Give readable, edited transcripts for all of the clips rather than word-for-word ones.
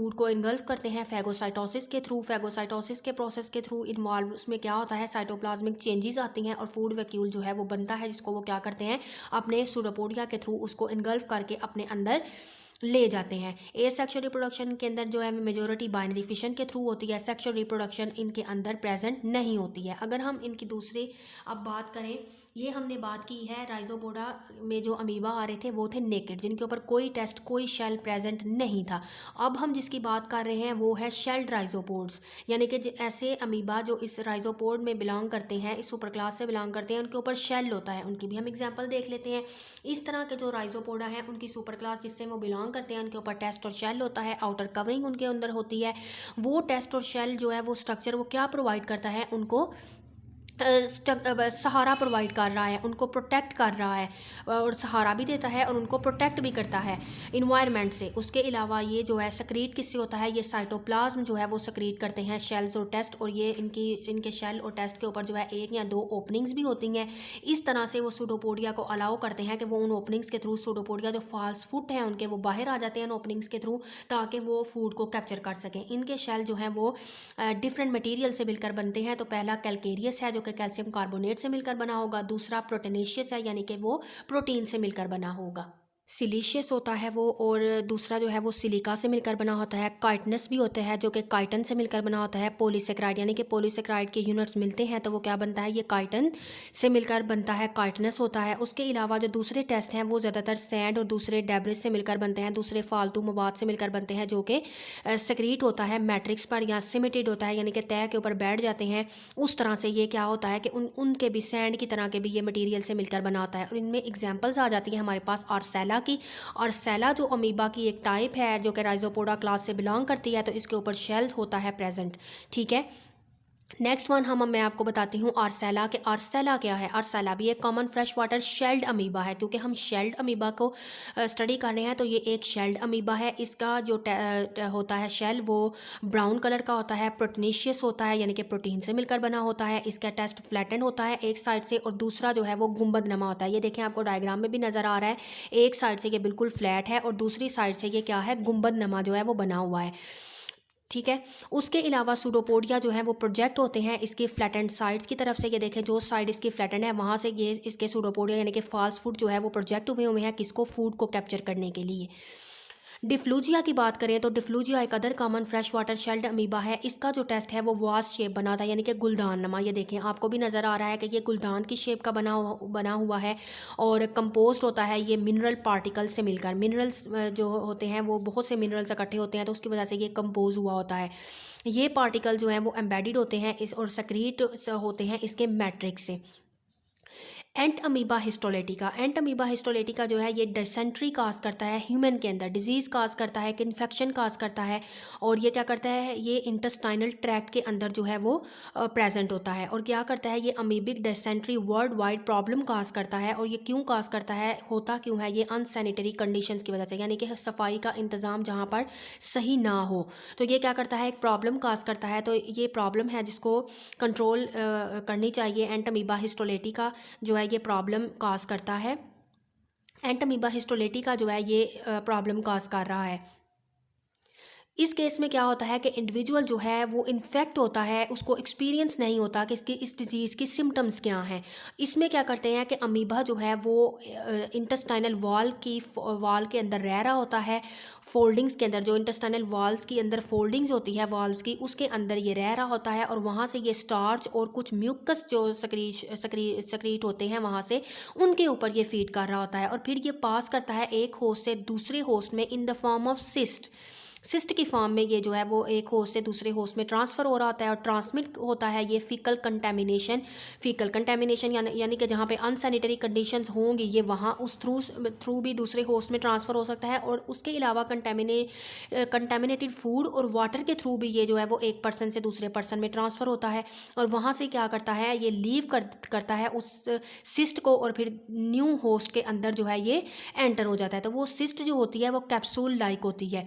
Food को engulf करते हैं फैगोसाइटोसिस के थ्रू। फैगोसाइटोसिस के प्रोसेस के थ्रू इन्वॉल्व उसमें क्या होता है, साइटोप्लाज्मिक चेंजेस आती हैं और फूड वैक्यूल जो है वो बनता है, जिसको वो क्या करते हैं अपने सूडोपोडिया के थ्रू उसको इनगल्फ करके अपने अंदर ले जाते हैं। सेक्सुअल रिप्रोडक्शन के अंदर जो है मेजोरिटी बाइनरी फिशन के थ्रू होती है, सेक्सुअल रिप्रोडक्शन इनके अंदर प्रेजेंट नहीं होती है। अगर हम इनकी दूसरी अब बात करें, ये हमने बात की है राइजोपोडा में जो अमीबा आ रहे थे वो थे नेकेड, जिनके ऊपर कोई टेस्ट कोई शेल प्रेजेंट नहीं था। अब हम जिसकी बात कर रहे हैं वो है शेल्ड राइजोपोड्स, यानी कि ऐसे अमीबा जो इस राइजोपोड में बिलोंग करते हैं, इस सुपर क्लास से बिलोंग करते हैं, उनके ऊपर शेल होता है। उनकी भी हम एग्जांपल देख लेते हैं। इस तरह के जो राइजोपोडा हैं उनकी सुपर क्लास जिससे वो बिलोंग करते हैं, उनके ऊपर टेस्ट और शेल होता है, आउटर कवरिंग उनके अंदर होती है। वो टेस्ट और शेल जो है वो स्ट्रक्चर वो क्या प्रोवाइड करता है, उनको सहारा प्रोवाइड कर रहा है, उनको प्रोटेक्ट कर रहा है, और सहारा भी देता है और उनको प्रोटेक्ट भी करता है इन्वायरमेंट से। उसके अलावा ये जो है सक्रीट किससे होता है, ये साइटोप्लाज्म जो है वो सक्रीट करते हैं शेल्स और टेस्ट, और ये इनके शेल और टेस्ट के ऊपर जो है 1 या 2 ओपनिंग्स भी होती हैं। इस तरह से वो सूडोपोडिया को अलाउ करते हैं कि वो उन ओपनिंग्स के थ्रू सूडोपोडिया जो फॉल्स फुट हैं उनके वो बाहर आ जाते हैं उन ओपनिंग्स के थ्रू, ताकि वो फूड को कैप्चर कर सकें। इनके शेल जो हैं वो डिफरेंट मटेरियल से मिलकर बनते हैं। तो पहला कैलकेरियस है जो कि कैल्शियम कार्बोनेट से मिलकर बना होगा, दूसरा प्रोटीनेशियस है यानी कि वो प्रोटीन से मिलकर बना होगा, सिलीशियस होता है वो, और दूसरा जो है वो सिलिका से मिलकर बना होता है, काइटनस भी होता है जो कि काइटन से मिलकर बना होता है, पॉलीसेक्राइड यानी कि पॉलीसेक्राइड के यूनिट्स मिलते हैं तो वो क्या बनता है, ये काइटन से मिलकर बनता है, काइटनस होता है। उसके अलावा जो दूसरे टेस्ट हैं वो ज़्यादातर सैंड और दूसरे डेब्रिस से मिलकर बनते हैं, दूसरे फालतू मवाद से मिलकर बनते हैं, जो कि सेक्रीट होता है मैट्रिक्स पर या सिमेटेड होता है, यानी कि तह के ऊपर बैठ जाते हैं। उस तरह से ये क्या होता है कि उनके भी सैंड की तरह के भी ये मटीरियल से मिलकर बना होता है। और इनमें एग्जाम्पल्स आ जाती हैं हमारे पास आर्सेला की, और सेला जो अमीबा की एक टाइप है जो कि राइजोपोडा क्लास से बिलोंग करती है, तो इसके ऊपर शेल्स होता है प्रेजेंट। ठीक है, नेक्स्ट वन मैं आपको बताती हूँ आर्सेला के। आर्सेला क्या है, आर्सेला भी एक common fresh water shelled amoeba है। क्योंकि हम शेल्ड अमीबा को स्टडी कर रहे हैं तो ये एक शेल्ड अमीबा है। इसका जो होता है शेल वो ब्राउन कलर का होता है, प्रोटीनेशियस होता है यानी कि प्रोटीन से मिलकर बना होता है। इसका टेस्ट फ्लैटेंड होता है एक साइड से, और दूसरा जो है वो गुंबद नमा होता है। ये देखें आपको डायग्राम में भी नज़र आ रहा है, एक साइड से ये बिल्कुल फ्लैट है और दूसरी साइड से ये क्या है, गुंबद नमा जो है वो बना हुआ है। ठीक है, उसके अलावा सूडोपोडिया जो है वो प्रोजेक्ट होते हैं इसकी फ्लैटेंड साइड्स की तरफ से। ये देखें जो साइड इसकी फ्लैटेंड है वहाँ से ये इसके सूडोपोडिया यानी कि फास्ट फूड जो है वो प्रोजेक्ट हुए हैं किसको, फूड को कैप्चर करने के लिए। डिफ्लूजिया की बात करें तो डिफ्लूजिया एक other common fresh water shelled amoeba है। इसका जो टेस्ट है वो वास शेप बना था यानी कि गुलदान नमा। ये देखें आपको भी नज़र आ रहा है कि ये गुलदान की शेप का बना हुआ है, और कंपोस्ट होता है ये मिनरल पार्टिकल से मिलकर। मिनरल्स जो होते हैं वो बहुत से मिनरल्स इकट्ठे होते हैं तो उसकी वजह से ये कंपोज हुआ होता है। ये पार्टिकल जो हैं वो एम्बेडेड होते हैं इस और सक्रीट होते हैं इसके मैट्रिक्स से। एंट अमीबा हिस्टोलेटिका, एंट अमीबा हिस्टोलेटिका जो है ये डिसेंट्री काज करता है ह्यूमन के अंदर, डिजीज़ काज करता है, कि इन्फेक्शन काज करता है, और ये क्या करता है, ये इंटेस्टाइनल ट्रैक्ट के अंदर जो है वो प्रेजेंट होता है। और क्या करता है, ये amoebic dysentery worldwide problem cause करता है। और ये क्यों काज करता है, होता क्यों है, ये अनसैनिटरी कंडीशंस की वजह से, यानी कि सफाई का इंतज़ाम जहाँ पर सही ना हो तो ये क्या करता है, एक प्रॉब्लम काज करता है। तो ये प्रॉब्लम है जिसको कंट्रोल करनी चाहिए। एंट अमीबा हिस्टोलेटिका जो है ये प्रॉब्लम काज करता है। एंट अमीबा हिस्टोलेटिका जो है ये प्रॉब्लम काज कर रहा है। इस केस में क्या होता है कि इंडिविजुअल जो है वो इन्फेक्ट होता है, उसको एक्सपीरियंस नहीं होता कि इसकी इस डिज़ीज़ की सिम्टम्स क्या हैं। इसमें क्या करते हैं कि अमीबा जो है वो इंटेस्टाइनल वॉल के अंदर रह रहा होता है, फोल्डिंग्स के अंदर, जो इंटेस्टाइनल वॉल्स की अंदर फोल्डिंग्स होती है वॉल्स की, उसके अंदर ये रह रहा होता है। और वहाँ से ये स्टार्च और कुछ म्यूकस जो सक्रीट होते हैं वहाँ से, उनके ऊपर ये फीड कर रहा होता है। और फिर ये पास करता है एक होस्ट से दूसरे होस्ट में in the form of cyst की फॉर्म में। ये जो है वो एक होस्ट से दूसरे होस्ट में ट्रांसफ़र हो रहा होता है और ट्रांसमिट होता है ये फीकल कंटेमिनेशन यानी कि जहाँ पे अनसैनिटरी कंडीशंस होंगी ये वहाँ उस थ्रू भी दूसरे होस्ट में ट्रांसफ़र हो सकता है। और उसके अलावा कंटेमिनेटेड फूड और वाटर के थ्रू भी ये जो है वो एक पर्सन से दूसरे पर्सन में ट्रांसफ़र होता है। और वहाँ से क्या करता है, ये लीव करता है उस सिस्ट को, और फिर न्यू होस्ट के अंदर जो है ये एंटर हो जाता है। तो वो सिस्ट जो होती है वो कैप्सूल लाइक होती है,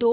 2